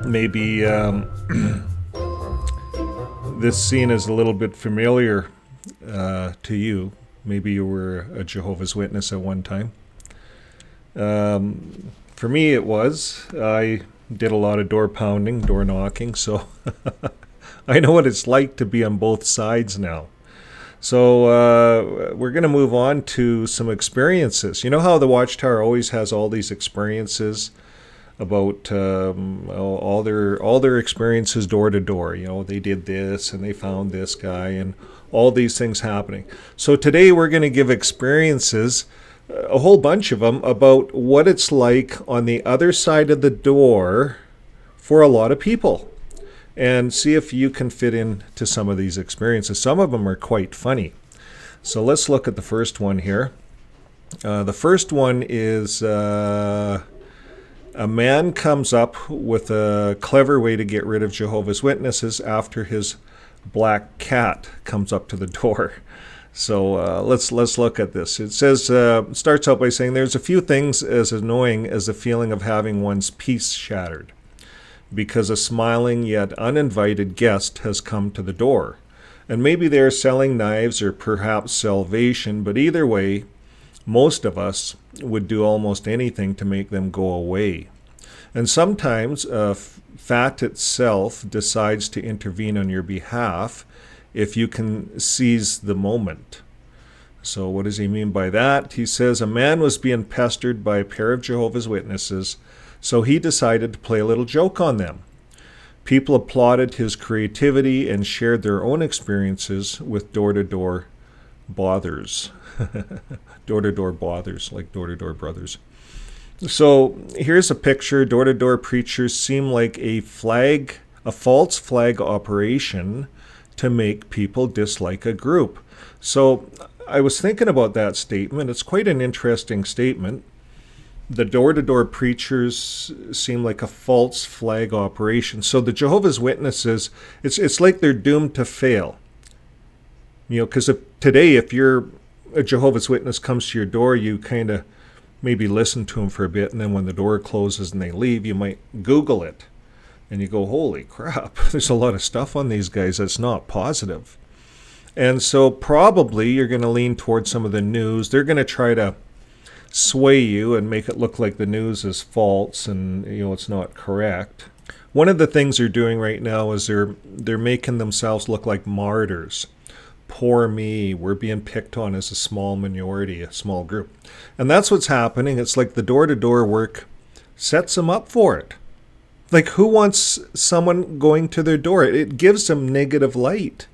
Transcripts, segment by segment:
Maybe this scene is a little bit familiar to you. Maybe you were a Jehovah's Witness at one time. For me, it was. I did a lot of door pounding, door knocking, so I know what it's like to be on both sides now. So we're going to move on to some experiences. You know how the Watchtower always has all these experiences about all their experiences door to door. You know, they did this and they found this guy and all these things happening. So today we're going to give experiences, a whole bunch of them, about what it's like on the other side of the door for a lot of people, and see if you can fit into some of these experiences. Some of them are quite funny. So let's look at the first one here. The first one is a man comes up with a clever way to get rid of Jehovah's Witnesses after his black cat comes up to the door. So let's look at this. It says, starts out by saying, there's a few things as annoying as the feeling of having one's peace shattered because a smiling yet uninvited guest has come to the door. And maybe they're selling knives or perhaps salvation, but either way, most of us would do almost anything to make them go away. And sometimes fat itself decides to intervene on your behalf if you can seize the moment. So what does he mean by that? He says a man was being pestered by a pair of Jehovah's Witnesses, so he decided to play a little joke on them. People applauded his creativity and shared their own experiences with door-to-door bothers. Door-to-door bothers, like door-to-door brothers. So here's a picture. Door-to-door preachers seem like a false flag operation to make people dislike a group. So I was thinking about that statement. It's quite an interesting statement. The door-to-door preachers seem like a false flag operation. So the Jehovah's Witnesses, it's like they're doomed to fail. You know, because today, if you're a Jehovah's Witness comes to your door, you kind of maybe listen to them for a bit, and then when the door closes and they leave, you might Google it. And you go, holy crap, there's a lot of stuff on these guys that's not positive. And so probably you're going to lean towards some of the news. They're going to try to sway you and make it look like the news is false and, you know, it's not correct. One of the things they're doing right now is they're making themselves look like martyrs. Poor me, we're being picked on as a small minority, a small group. And that's what's happening. It's like the door-to-door work sets them up for it. Like, who wants someone going to their door? It gives them negative light.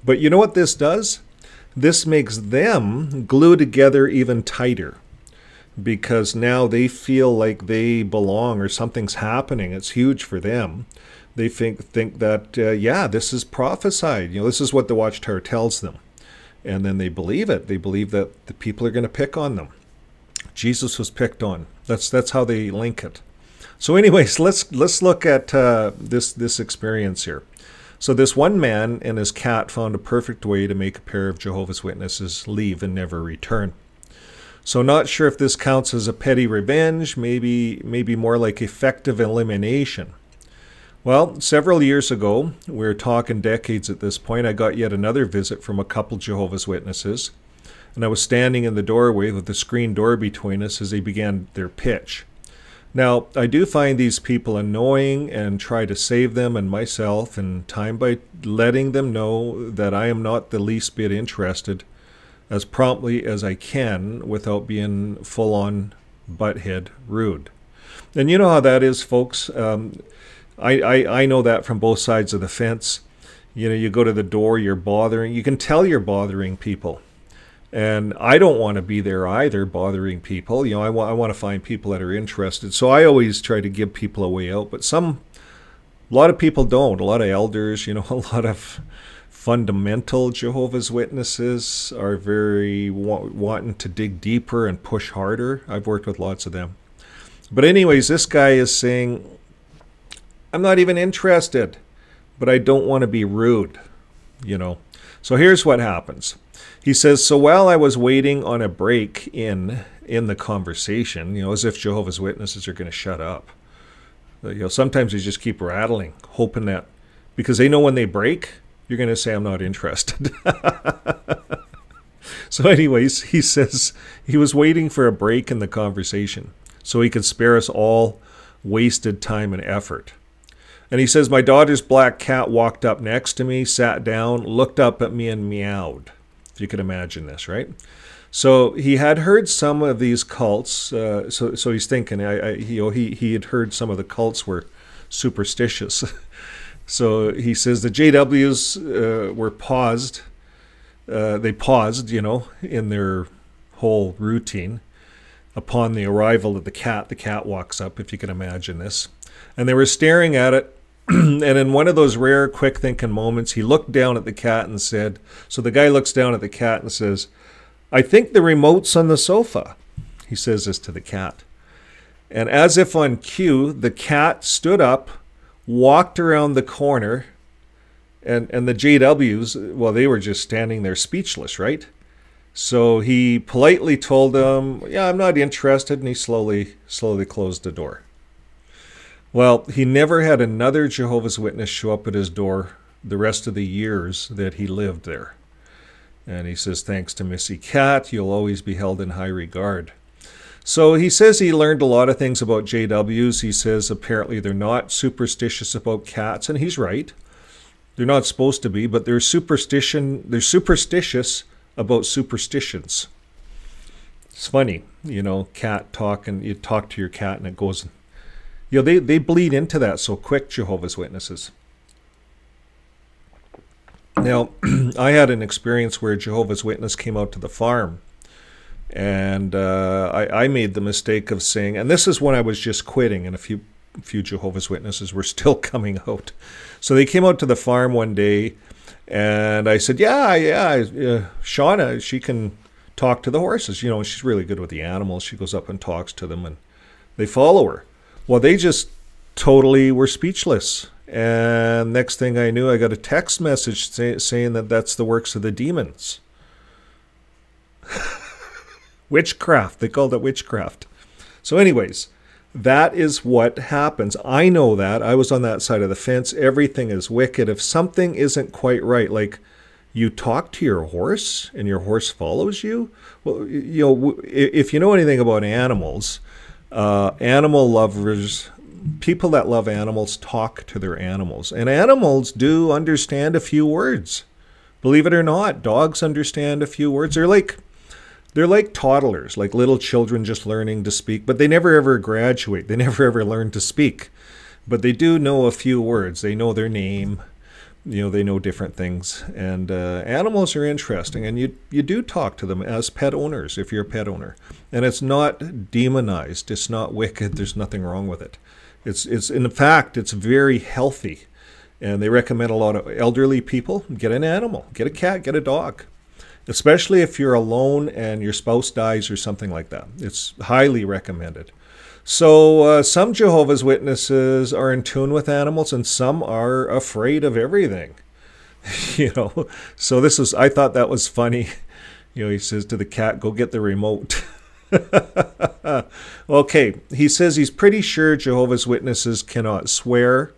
But you know what this does? This makes them glue together even tighter, because now they feel like they belong or something's happening. It's huge for them. They think that, yeah, this is prophesied. You know, this is what the Watchtower tells them. And then they believe it. They believe that the people are going to pick on them. Jesus was picked on. That's how they link it. So anyways, let's look at this experience here. So this one man and his cat found a perfect way to make a pair of Jehovah's Witnesses leave and never return. So not sure if this counts as a petty revenge, maybe more like effective elimination. Well, several years ago, we're talking decades at this point, I got yet another visit from a couple Jehovah's Witnesses, and I was standing in the doorway with the screen door between us as they began their pitch. Now, I do find these people annoying and try to save them and myself in time by letting them know that I am not the least bit interested as promptly as I can without being full-on butthead rude. And you know how that is, folks. I know that from both sides of the fence. You know, you go to the door, you're bothering. You can tell you're bothering people. And I don't want to be there either, bothering people. You know, I want to find people that are interested. So I always try to give people a way out. But some A lot of people don't. A lot of elders, you know, a lot of fundamental Jehovah's Witnesses are very wanting to dig deeper and push harder. I've worked with lots of them. But anyways, this guy is saying, I'm not even interested, but I don't want to be rude, you know. So here's what happens. He says, so while I was waiting on a break in the conversation, you know, as if Jehovah's Witnesses are going to shut up. You know, sometimes they just keep rattling, hoping that, because they know when they break, you're going to say, I'm not interested. So anyways, he says he was waiting for a break in the conversation so he could spare us all wasted time and effort. And he says, my daughter's black cat walked up next to me, sat down, looked up at me and meowed. If you could imagine this, right? So he had heard some of these cults. So he's thinking, he had heard some of the cults were superstitious. So he says the JWs were paused. They paused, you know, in their whole routine upon the arrival of the cat. The cat walks up, if you can imagine this. And they were staring at it. And in one of those rare, quick thinking moments, he looked down at the cat and said, so the guy looks down at the cat and says, I think the remote's on the sofa. He says this to the cat. And as if on cue, the cat stood up, walked around the corner, and the JWs, well, they were just standing there speechless, right? So he politely told them, yeah, I'm not interested, and he slowly closed the door. Well, he never had another Jehovah's Witness show up at his door the rest of the years that he lived there. And he says, thanks to Missy Cat, you'll always be held in high regard. So he says he learned a lot of things about JWs. He says apparently they're not superstitious about cats, and he's right. They're not supposed to be, but they're superstitious about superstitions. It's funny, you know, cat talk, and you talk to your cat and it goes, you know, they bleed into that so quick, Jehovah's Witnesses. Now, I had an experience where a Jehovah's Witness came out to the farm, and I made the mistake of saying, and this is when I was just quitting, and a few Jehovah's Witnesses were still coming out. So they came out to the farm one day, and I said, yeah, Shauna, she can talk to the horses. You know, she's really good with the animals. She goes up and talks to them, and they follow her. Well, they just totally were speechless. And next thing I knew, I got a text message saying that that's the works of the demons. Witchcraft. They called it witchcraft. So anyways, that is what happens. I know that. I was on that side of the fence. Everything is wicked. If something isn't quite right, like you talk to your horse and your horse follows you, well, you know, if you know anything about animals, animal lovers, people that love animals talk to their animals. And animals do understand a few words. Believe it or not, dogs understand a few words. They're like toddlers, like little children just learning to speak, but they never ever graduate. They never ever learn to speak. But they do know a few words. They know their name. You know, they know different things. And animals are interesting, and you do talk to them as pet owners if you're a pet owner. And it's not demonized. It's not wicked. There's nothing wrong with it. It's in fact, it's very healthy. And they recommend a lot of elderly people get an animal, get a cat, get a dog. Especially if you're alone and your spouse dies or something like that. It's highly recommended. So some Jehovah's Witnesses are in tune with animals, and some are afraid of everything. You know, so I thought that was funny. You know, he says to the cat, go get the remote. Okay, he says he's pretty sure Jehovah's Witnesses cannot swear,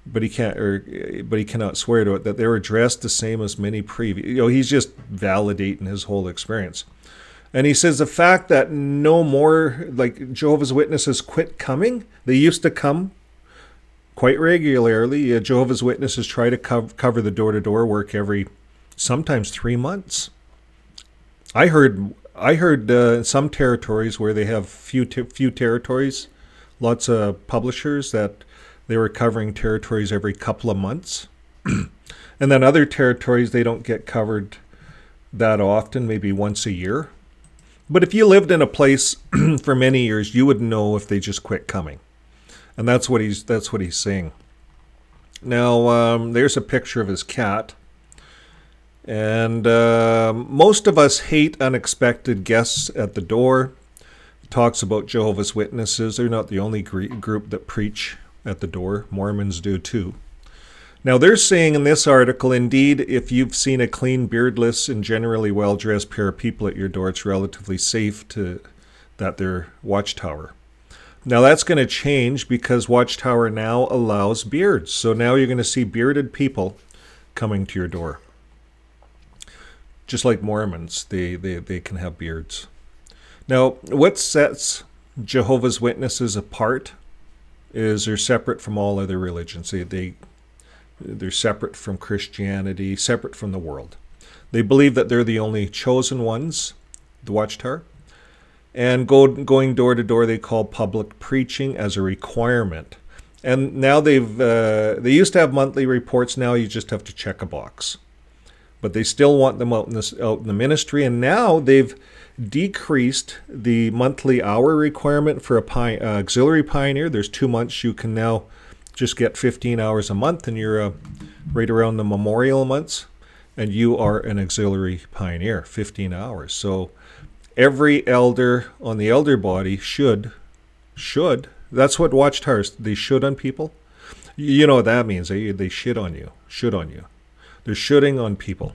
but he cannot swear to it, that they were dressed the same as many previous. You know, he's just validating his whole experience. And he says the fact that no more, like, Jehovah's Witnesses quit coming. They used to come quite regularly. Jehovah's Witnesses try to cover the door-to-door work every, sometimes 3 months. I heard some territories where they have few territories, lots of publishers, that they were covering territories every couple of months. And then other territories, they don't get covered that often, maybe once a year. But if you lived in a place for many years, you would know if they just quit coming. And that's what he's saying. Now, there's a picture of his cat. And most of us hate unexpected guests at the door. It talks about Jehovah's Witnesses. They're not the only group that preach at the door. Mormons do too. Now, they're saying in this article, indeed, if you've seen a clean, beardless, and generally well-dressed pair of people at your door, it's relatively safe that they're Watchtower. Now, that's going to change because Watchtower now allows beards. So now you're going to see bearded people coming to your door. Just like Mormons, they can have beards. Now, what sets Jehovah's Witnesses apart is they're separate from all other religions. They're separate from Christianity, separate from the world. They believe that they're the only chosen ones, the Watchtower. And going door to door, they call public preaching as a requirement. And now they used to have monthly reports. Now you just have to check a box. But they still want them out in the ministry. And now they've decreased the monthly hour requirement for a auxiliary pioneer. There's 2 months you can now just get 15 hours a month, and you're right around the memorial months, and you are an auxiliary pioneer, 15 hours. So every elder on the elder body should, that's what Watchtowers, they should on people. You know what that means. They shit on you, They're shooting on people.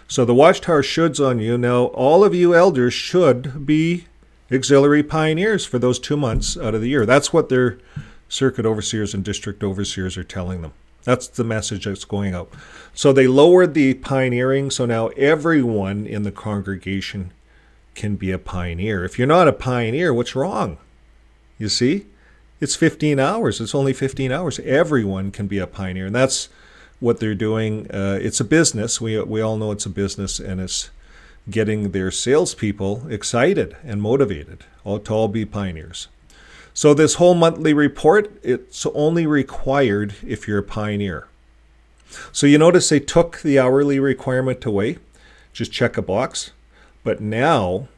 So the Watchtower shoulds on you. Now, all of you elders should be auxiliary pioneers for those 2 months out of the year. That's what their circuit overseers and district overseers are telling them. That's the message that's going out. So they lowered the pioneering, so now everyone in the congregation can be a pioneer. If you're not a pioneer, what's wrong? You see? It's 15 hours. It's only 15 hours. Everyone can be a pioneer, and that's what they're doing. It's a business. We all know it's a business, and it's getting their salespeople excited and motivated to all be pioneers. So this whole monthly report, it's only required if you're a pioneer. So you notice they took the hourly requirement away. Just check a box. But now,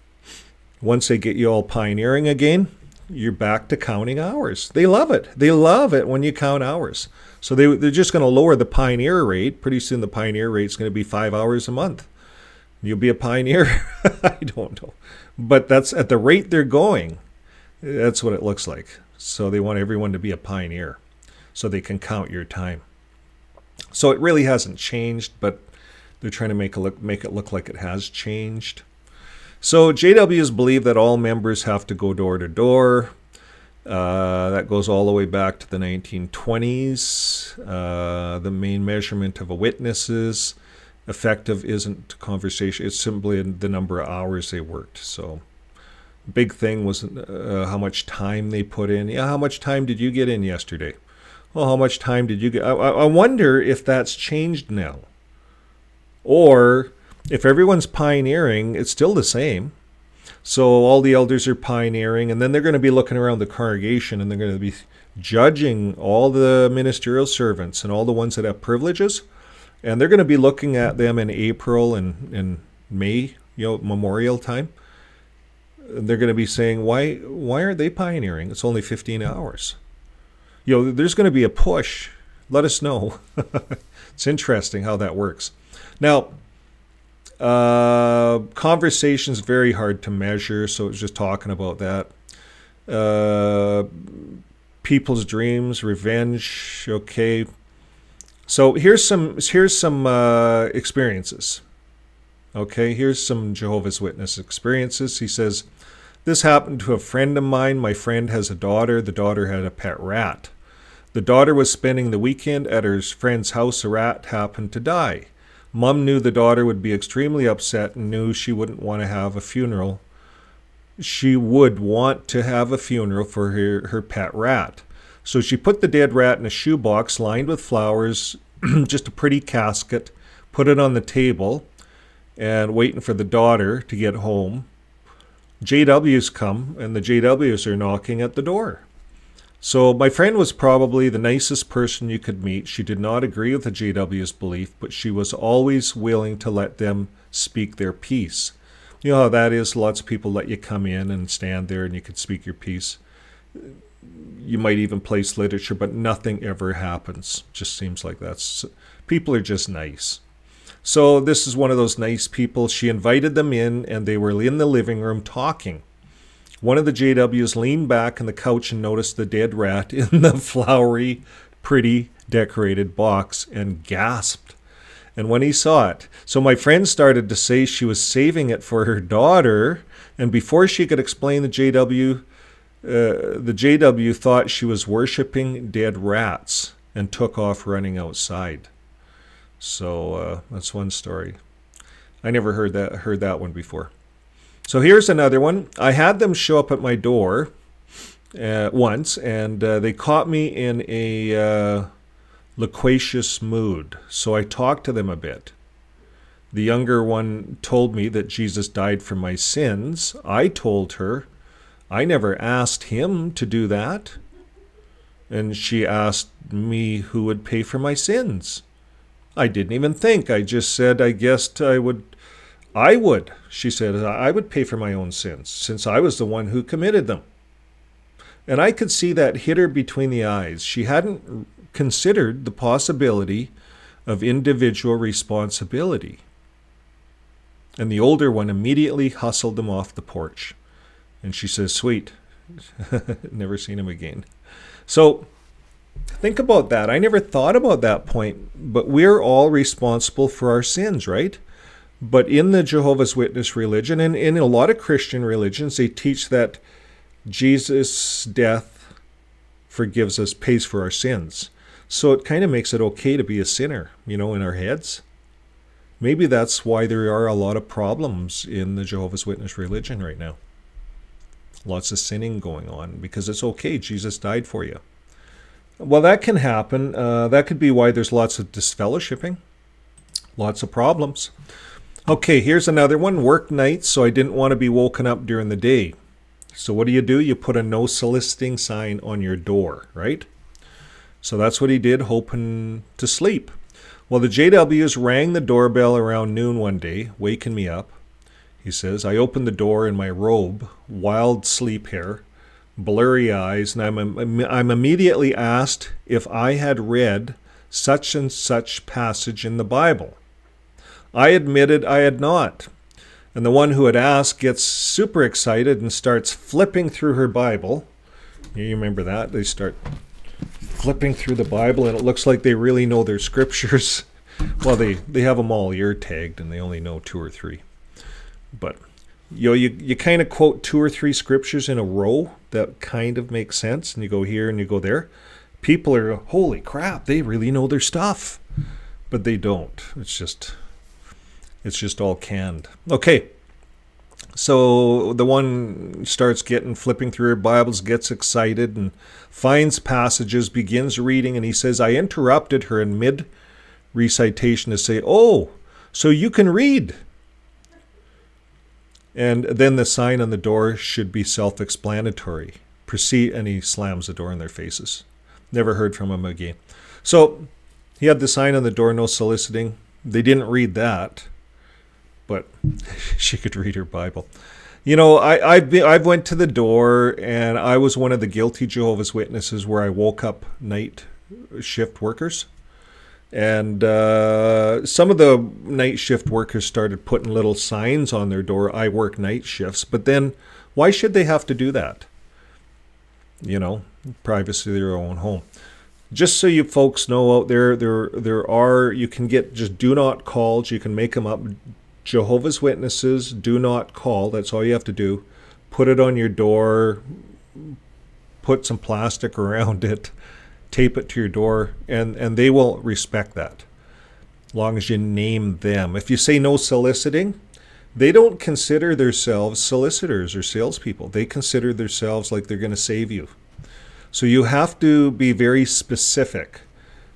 once they get you all pioneering again, you're back to counting hours. They love it. They love it when you count hours. So they're just going to lower the pioneer rate. Pretty soon the pioneer rate is going to be 5 hours a month. You'll be a pioneer? I don't know. But that's at the rate they're going. That's what it looks like. So they want everyone to be a pioneer so they can count your time. So it really hasn't changed, but they're trying to make it look like it has changed. So JWs believe that all members have to go door to door. That goes all the way back to the 1920s. The main measurement of a witness is effective isn't conversation. It's simply the number of hours they worked. So big thing was how much time they put in. Yeah, how much time did you get in yesterday? Well, how much time did you get? I wonder if that's changed now. Or if everyone's pioneering, it's still the same. So all the elders are pioneering, and then they're going to be looking around the congregation, and they're going to be judging all the ministerial servants and all the ones that have privileges. And they're going to be looking at them in April and May, Memorial time. They're going to be saying, why aren't they pioneering? It's only 15 hours. There's going to be a push. Let us know. It's interesting how that works. Now, conversation's very hard to measure, so it's just talking about that. People's dreams, revenge, okay. So here's some experiences. Okay, here's some Jehovah's Witness experiences. He says, this happened to a friend of mine. My friend has a daughter. The daughter had a pet rat. The daughter was spending the weekend at her friend's house. A rat happened to die. Mom knew the daughter would be extremely upset and knew she wouldn't want to have a funeral. She would want to have a funeral for her pet rat. So she put the dead rat in a shoebox lined with flowers, just a pretty casket, put it on the table, and waiting for the daughter to get home. JWs come, and the JWs are knocking at the door. So my friend was probably the nicest person you could meet. She did not agree with the JW's belief, but she was always willing to let them speak their piece. You know how that is. Lots of people let you come in and stand there and you could speak your piece. you might even place literature, but nothing ever happens. Just seems like that's, people are just nice. So this is one of those nice people. She invited them in, and they were in the living room talking. One of the JWs leaned back on the couch and noticed the dead rat in the flowery, pretty, decorated box and gasped. And when he saw it, so my friend started to say she was saving it for her daughter, and before she could explain, the JW thought she was worshiping dead rats and took off running outside. So that's one story. I never heard that one before. So here's another one. I had them show up at my door once, and they caught me in a loquacious mood. So I talked to them a bit. The younger one told me that Jesus died for my sins. I told her I never asked him to do that. And she asked me who would pay for my sins. I didn't even think. I just said I guessed I would. She said, I would pay for my own sins, since I was the one who committed them. And I could see that hit her between the eyes. She hadn't considered the possibility of individual responsibility. And the older one immediately hustled them off the porch. And she says, sweet. Never seen him again. So think about that. I never thought about that point, but we're all responsible for our sins, right? But in the Jehovah's Witness religion, and in a lot of Christian religions, they teach that Jesus' death forgives us, pays for our sins. So it kind of makes it okay to be a sinner, in our heads. Maybe that's why there are a lot of problems in the Jehovah's Witness religion right now. Lots of sinning going on, because it's okay. Jesus died for you. Well, that can happen. That could be why there's lots of disfellowshipping. Lots of problems. Okay, here's another one. Work nights, so I didn't want to be woken up during the day. So what do? You put a no soliciting sign on your door, right? So that's what he did, hoping to sleep. Well, the JWs rang the doorbell around noon one day, waking me up. He says, I opened the door in my robe, wild sleep hair, blurry eyes, and I'm immediately asked if I had read such and such passage in the Bible. I admitted I had not. And the one who had asked gets super excited and starts flipping through her Bible. You remember that? They start flipping through the Bible, and it looks like they really know their scriptures. Well, they have them all ear tagged, and they only know 2 or 3. But you kind of quote 2 or 3 scriptures in a row that kind of make sense, and you go here and you go there. People are, holy crap, they really know their stuff. But they don't. It's just all canned. Okay, so the one starts flipping through her Bibles, gets excited, and finds passages, begins reading, and he says, I interrupted her in mid-recitation to say, oh, so you can read. And then the sign on the door should be self-explanatory. Proceed, and he slams the door in their faces. Never heard from him again. So he had the sign on the door, no soliciting. They didn't read that, but she could read her Bible. I've went to the door, and I was one of the guilty Jehovah's Witnesses where I woke up night shift workers. And some of the night shift workers started putting little signs on their door, I work night shifts. But then why should they have to do that? Privacy of their own home. Just so you folks know out there, you can get just do not calls. You can make them up. Jehovah's Witnesses, do not call. That's all you have to do. Put it on your door. Put some plastic around it. Tape it to your door, and they will respect that, as long as you name them. If you say no soliciting, they don't consider themselves solicitors or salespeople. They consider themselves like they're going to save you. So you have to be very specific.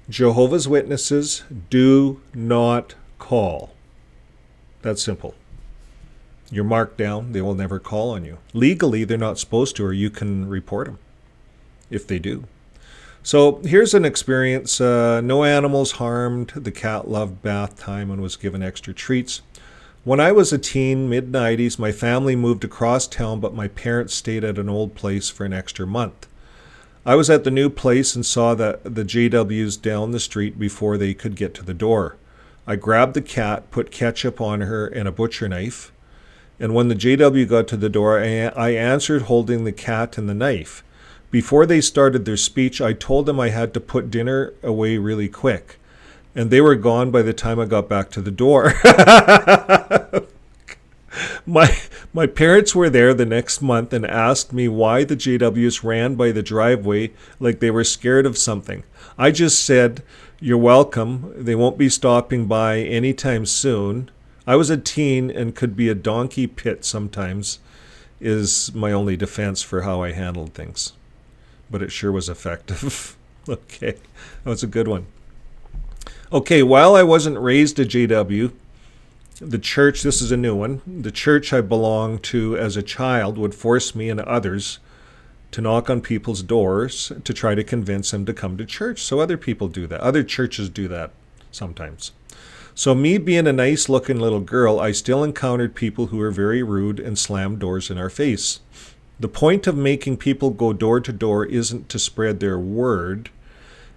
Jehovah's Witnesses, do not call. That's simple. You're marked down. They will never call on you. Legally, they're not supposed to, or you can report them if they do. So here's an experience. No animals harmed. The cat loved bath time and was given extra treats. When I was a teen, mid-90s, my family moved across town, but my parents stayed at an old place for an extra month. I was at the new place and saw the JWs down the street before they could get to the door. I grabbed the cat, put ketchup on her and a butcher knife, and when the JW got to the door, I answered holding the cat and the knife. Before they started their speech, I told them I had to put dinner away really quick, and they were gone by the time I got back to the door. My parents were there the next month and asked me why the JWs ran by the driveway like they were scared of something. I just said, "You're welcome. They won't be stopping by anytime soon." I was a teen and could be a donkey pit sometimes, is my only defense for how I handled things. But it sure was effective. Okay, that was a good one. Okay, while I wasn't raised a JW, the church, this is a new one, the church I belonged to as a child would force me and others to knock on people's doors to try to convince them to come to church. So other people do that. Other churches do that sometimes. So me being a nice looking little girl, I still encountered people who were very rude and slammed doors in our face. The point of making people go door to door isn't to spread their word.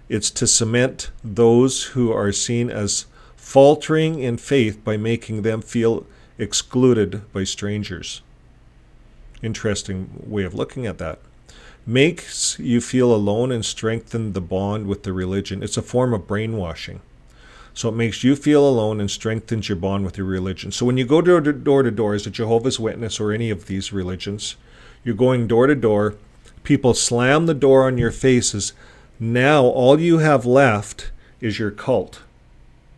It's to cement those who are seen as faltering in faith by making them feel excluded by strangers. Interesting way of looking at that. Makes you feel alone and strengthen the bond with the religion. It's a form of brainwashing. So it makes you feel alone and strengthens your bond with your religion. So when you go door to door as a Jehovah's Witness or any of these religions, you're going door to door, people slam the door on your faces. Now all you have left is your cult,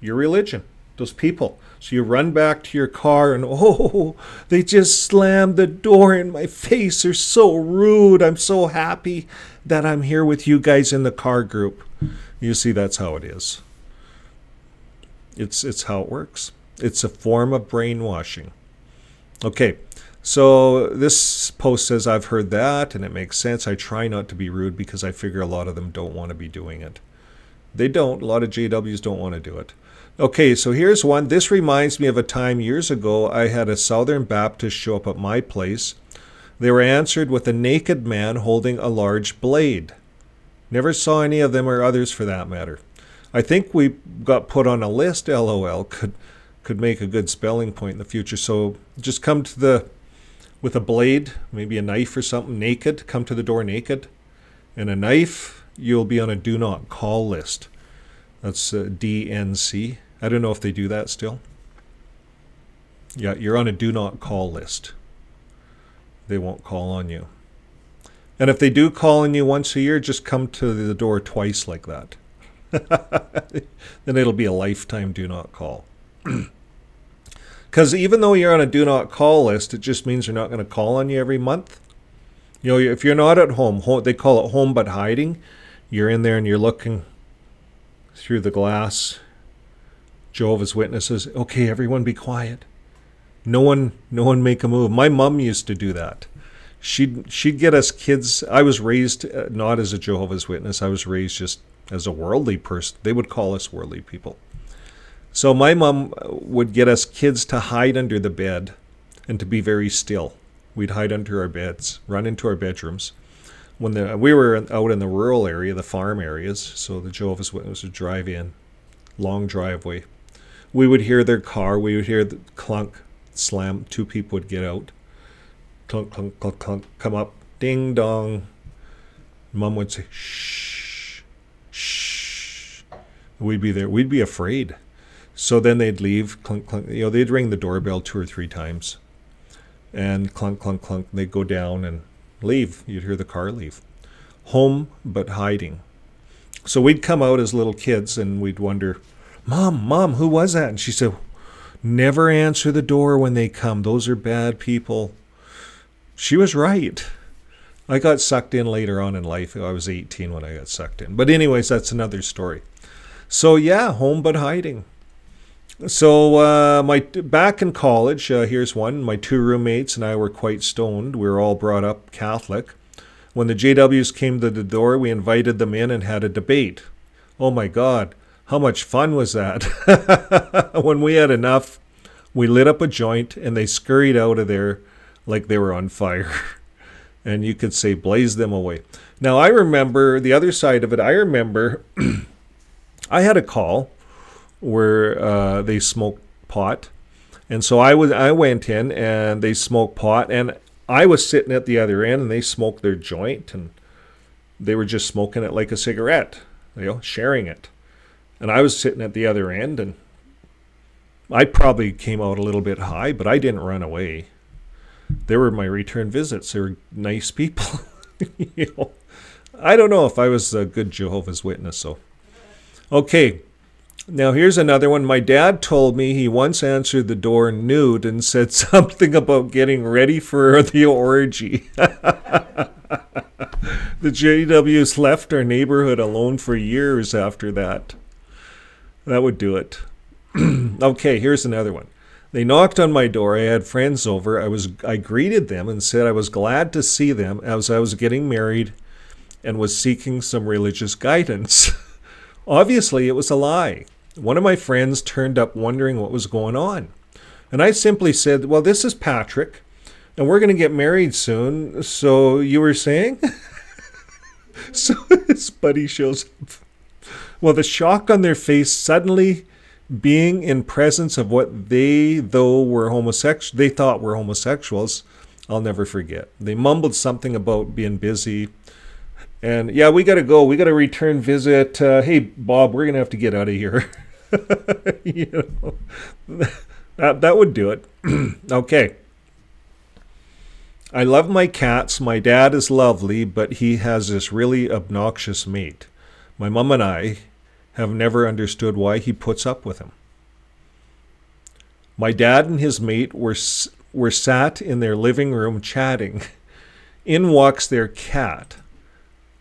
your religion, those people. So you run back to your car and, oh, they just slammed the door in my face. They're so rude. I'm so happy that I'm here with you guys in the car group. You see, that's how it is. It's how it works. It's a form of brainwashing. Okay, so this post says, I've heard that and it makes sense. I try not to be rude because I figure a lot of them don't want to be doing it. They don't. A lot of JWs don't want to do it. Okay, so here's one. This reminds me of a time years ago I had a Southern Baptist show up at my place. They were answered with a naked man holding a large blade. Never saw any of them or others for that matter. I think we got put on a list, LOL. Could make a good spelling point in the future. So just come to with a blade, maybe a knife or something, naked. Come to the door naked. And a knife, you'll be on a do not call list. That's DNC. I don't know if they do that still. Yeah, you're on a do not call list. They won't call on you. And if they do call on you once a year, just come to the door twice like that. Then it'll be a lifetime do not call. Because even though you're on a do not call list, it just means they're not going to call on you every month. You know, if you're not at home, they call it home but hiding. You're in there and you're looking through the glass. Jehovah's Witnesses, okay, everyone be quiet. No one make a move. My mom used to do that. She'd get us kids. I was raised not as a Jehovah's Witness. I was raised just as a worldly person. They would call us worldly people. So my mom would get us kids to hide under the bed and to be very still. We'd hide under our beds, run into our bedrooms. When we were out in the rural area, the farm areas, so the Jehovah's Witnesses would drive in, long driveway. We would hear their car. We would hear the clunk, slam. Two people would get out. Clunk, clunk, clunk, clunk, come up. Ding, dong. Mom would say, shh, shh. We'd be there. We'd be afraid. So then they'd leave, clunk, clunk. You know, they'd ring the doorbell 2 or 3 times. And clunk, clunk, clunk. They'd go down and leave. You'd hear the car leave. Home, but hiding. So we'd come out as little kids and we'd wonder, Mom, who was that? And she said, never answer the door when they come. Those are bad people. She was right. I got sucked in later on in life. I was 18 when I got sucked in. But anyways, that's another story. So yeah, home but hiding. So back in college, here's one. My 2 roommates and I were quite stoned. We were all brought up Catholic. When the JWs came to the door, we invited them in and had a debate. Oh my God, how much fun was that? When we had enough, we lit up a joint and they scurried out of there like they were on fire. And you could say, blaze them away. Now, I remember the other side of it. I remember I had a call where they smoked pot. And so I went in and they smoked pot. And I was sitting at the other end and they smoked their joint. And they were just smoking it like a cigarette, sharing it. And I was sitting at the other end, and I probably came out a little bit high, but I didn't run away. They were my return visits. They were nice people. I don't know if I was a good Jehovah's Witness. So, okay, now here's another one. My dad told me he once answered the door nude and said something about getting ready for the orgy. The JWs left our neighborhood alone for years after that. That would do it. Okay, here's another one. They knocked on my door. I had friends over. I greeted them and said I was glad to see them as I was getting married and was seeking some religious guidance. Obviously, it was a lie. One of my friends turned up wondering what was going on. And I simply said, well, this is Patrick, and we're going to get married soon. So you were saying? So his buddy shows up. Well, the shock on their face suddenly being in presence of what they thought were homosexuals, I'll never forget. They mumbled something about being busy. And yeah, we got to go. We got to return visit. Hey, Bob, we're going to have to get out of here. That would do it. Okay. I love my cats. My dad is lovely, but he has this really obnoxious mate. My mom and I have never understood why he puts up with him. My dad and his mate were sat in their living room chatting. In walks their cat.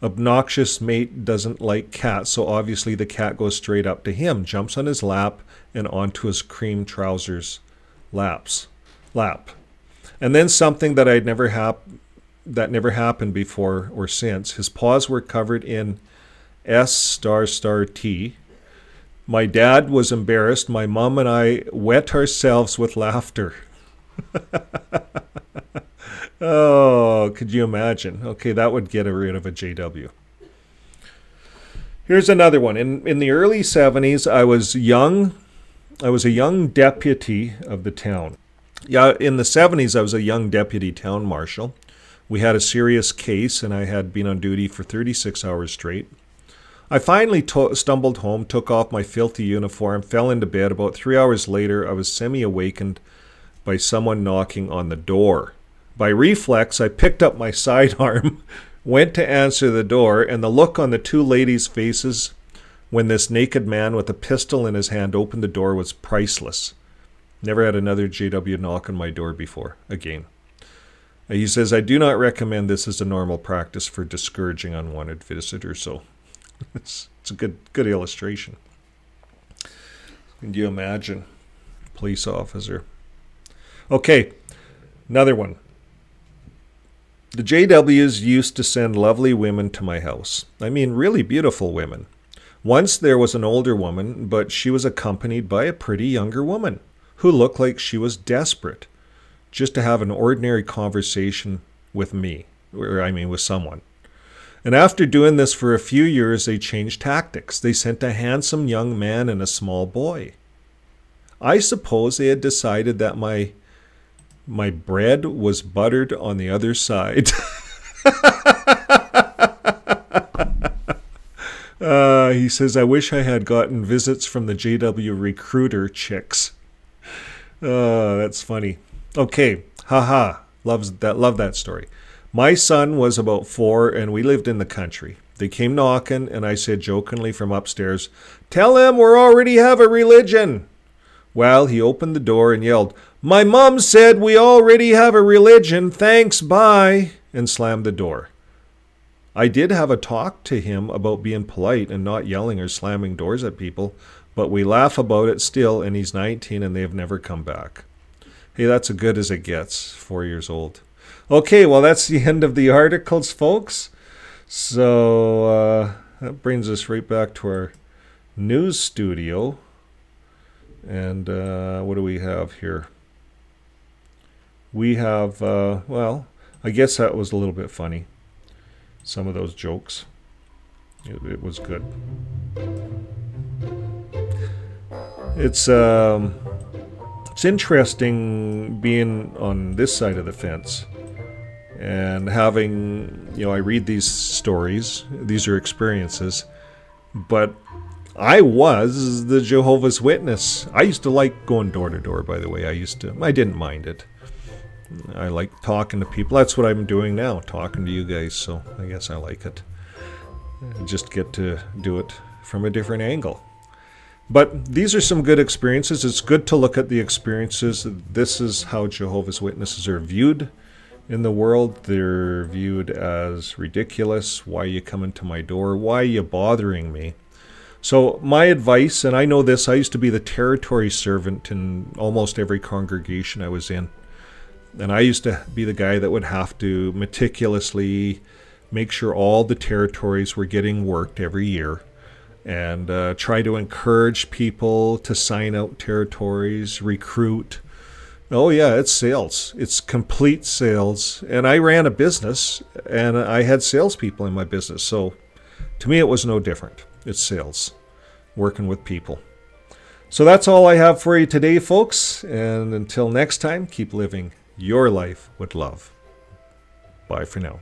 Obnoxious mate doesn't like cats, so obviously the cat goes straight up to him, jumps on his lap and onto his cream trousers lap. And then something that never happened before or since. His paws were covered in S**T. My dad was embarrassed. My mom and I wet ourselves with laughter. Oh, could you imagine? Okay, that would get rid of a JW. Here's another one. In the early 70s, I was young. I was a young deputy of the town. Yeah, in the 70s, I was a young deputy town marshal. We had a serious case, and I had been on duty for 36 hours straight. I finally stumbled home, took off my filthy uniform, fell into bed. About 3 hours later, I was semi-awakened by someone knocking on the door. By reflex, I picked up my sidearm, went to answer the door, and the look on the two ladies' faces when this naked man with a pistol in his hand opened the door was priceless. Never had another JW knock on my door before, again. He says, I do not recommend this as a normal practice for discouraging unwanted visitors. So it's a good illustration. Can you imagine? Police officer. Okay, another one. The JWs used to send lovely women to my house. I mean, really beautiful women. Once there was an older woman, but she was accompanied by a pretty younger woman who looked like she was desperate just to have an ordinary conversation with me, with someone. And after doing this for a few years, they changed tactics. They sent a handsome young man and a small boy. I suppose they had decided that my bread was buttered on the other side. He says, I wish I had gotten visits from the JW recruiter chicks. That's funny. Okay, haha, love that story. My son was about 4 and we lived in the country. They came knocking and I said jokingly from upstairs, tell him we already have a religion. Well, he opened the door and yelled, my mom said we already have a religion, thanks, bye, and slammed the door. I did have a talk to him about being polite and not yelling or slamming doors at people, but we laugh about it still, and he's 19 and they have never come back. Hey, that's as good as it gets, 4 years old. Okay, well, that's the end of the articles, folks. So that brings us right back to our news studio. And what do we have here? We have, well, I guess that was a little bit funny. Some of those jokes. It was good. It's interesting being on this side of the fence and having, I read these stories. These are experiences. But I was the Jehovah's Witness. I used to like going door to door, by the way. I didn't mind it. I like talking to people. That's what I'm doing now, talking to you guys. So I guess I like it. I just get to do it from a different angle. But these are some good experiences. It's good to look at the experiences. This is how Jehovah's Witnesses are viewed in the world. They're viewed as ridiculous. Why are you coming to my door? Why are you bothering me? So my advice, and I know this, I used to be the territory servant in almost every congregation I was in. And I used to be the guy that would have to meticulously make sure all the territories were getting worked every year, and try to encourage people to sign out territories, recruit. Oh yeah, it's sales. It's complete sales. And I ran a business, and I had salespeople in my business. So to me, it was no different. It's sales, working with people. So that's all I have for you today, folks. And until next time, keep living your life with love. Bye for now.